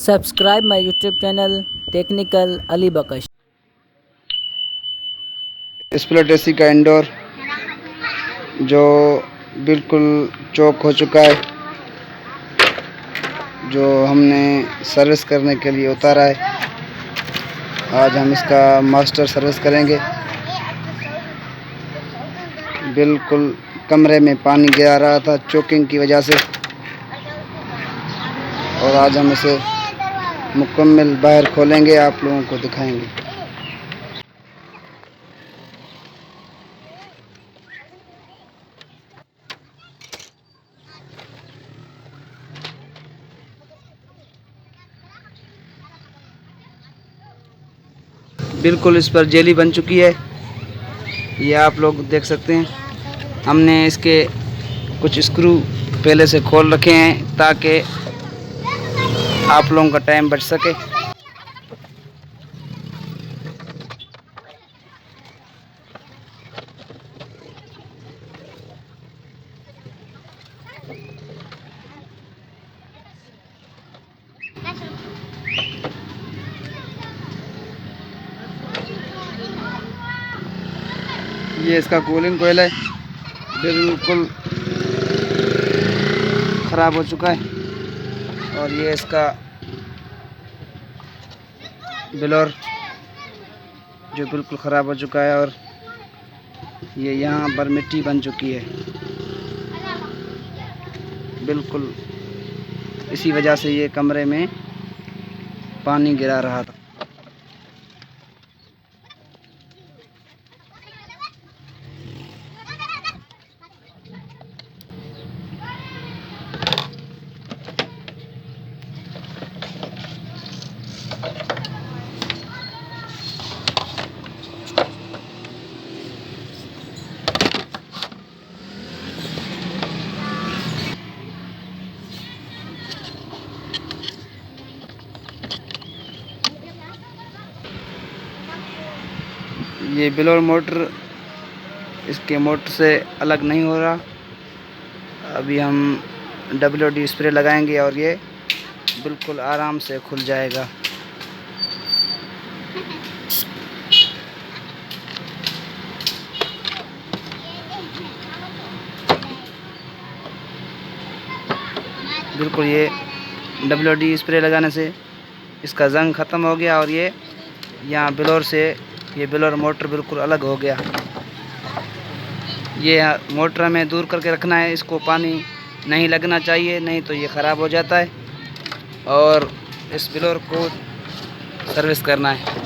Subscribe my YouTube channel technical Ali Baksh. Split AC का indoor जो बिल्कुल चौक हो चुका है, जो हमने सर्विस करने के लिए उतारा है। आज हम इसका मास्टर सर्विस करेंगे। बिल्कुल कमरे में पानी गिरा रहा था चोकिंग की वजह से, और आज हम इसे मुकम्मल बाहर खोलेंगे, आप लोगों को दिखाएंगे। बिल्कुल इस पर जेली बन चुकी है, ये आप लोग देख सकते हैं। हमने इसके कुछ स्क्रू पहले से खोल रखे हैं ताकि आप लोगों का टाइम बच सके। ये इसका कूलिंग कोयल है, बिल्कुल ख़राब हो चुका है। और ये इसका ब्लोअर जो बिल्कुल ख़राब हो चुका है, और ये यहाँ पर मिट्टी बन चुकी है। बिल्कुल इसी वजह से ये कमरे में पानी गिरा रहा था। ये ब्लोअर मोटर इसके मोटर से अलग नहीं हो रहा। अभी हम WD स्प्रे लगाएंगे और ये बिल्कुल आराम से खुल जाएगा। बिल्कुल ये WD स्प्रे लगाने से इसका जंग ख़त्म हो गया, और ये यहाँ ब्लोअर से ये ब्लोअर मोटर बिल्कुल अलग हो गया। ये मोटर हमें दूर करके रखना है, इसको पानी नहीं लगना चाहिए, नहीं तो ये ख़राब हो जाता है। और इस ब्लोअर को सर्विस करना है।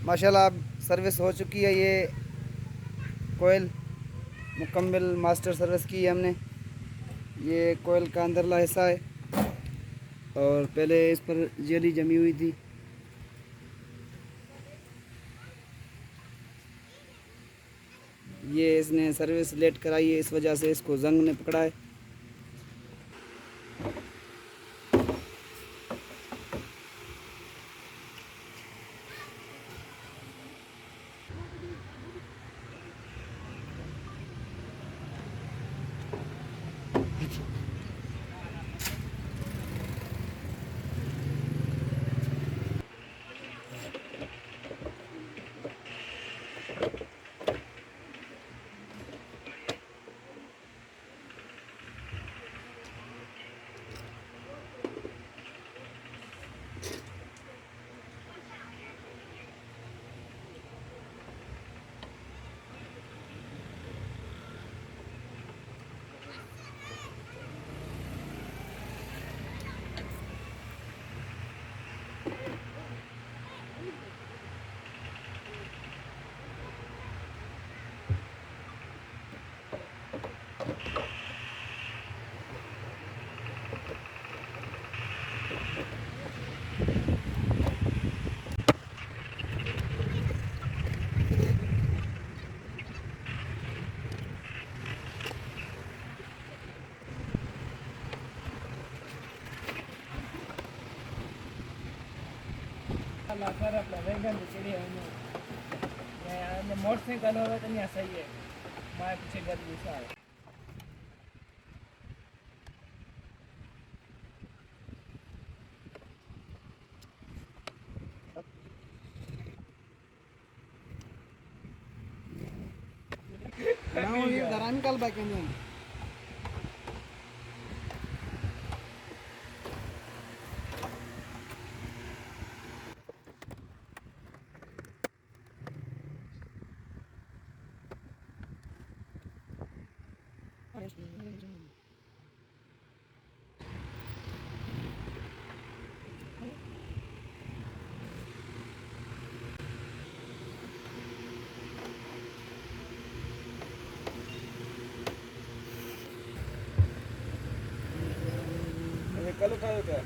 माशाल्लाह अब सर्विस हो चुकी है। ये कोयल मुकम्मल मास्टर सर्विस की है हमने। ये कोयल का अंदरला हिस्सा है और पहले इस पर जेली जमी हुई थी। ये इसने सर्विस लेट कराई है, इस वजह से इसको जंग ने पकड़ा है। मोटरसाइकिल हो तो नहीं सही है। मैं पीछे घर दूसरा है। ನಾವು ಈ ದರಾಮಿ ಕಾಲ್ ಬಾಕಂದ कल खाओ क्या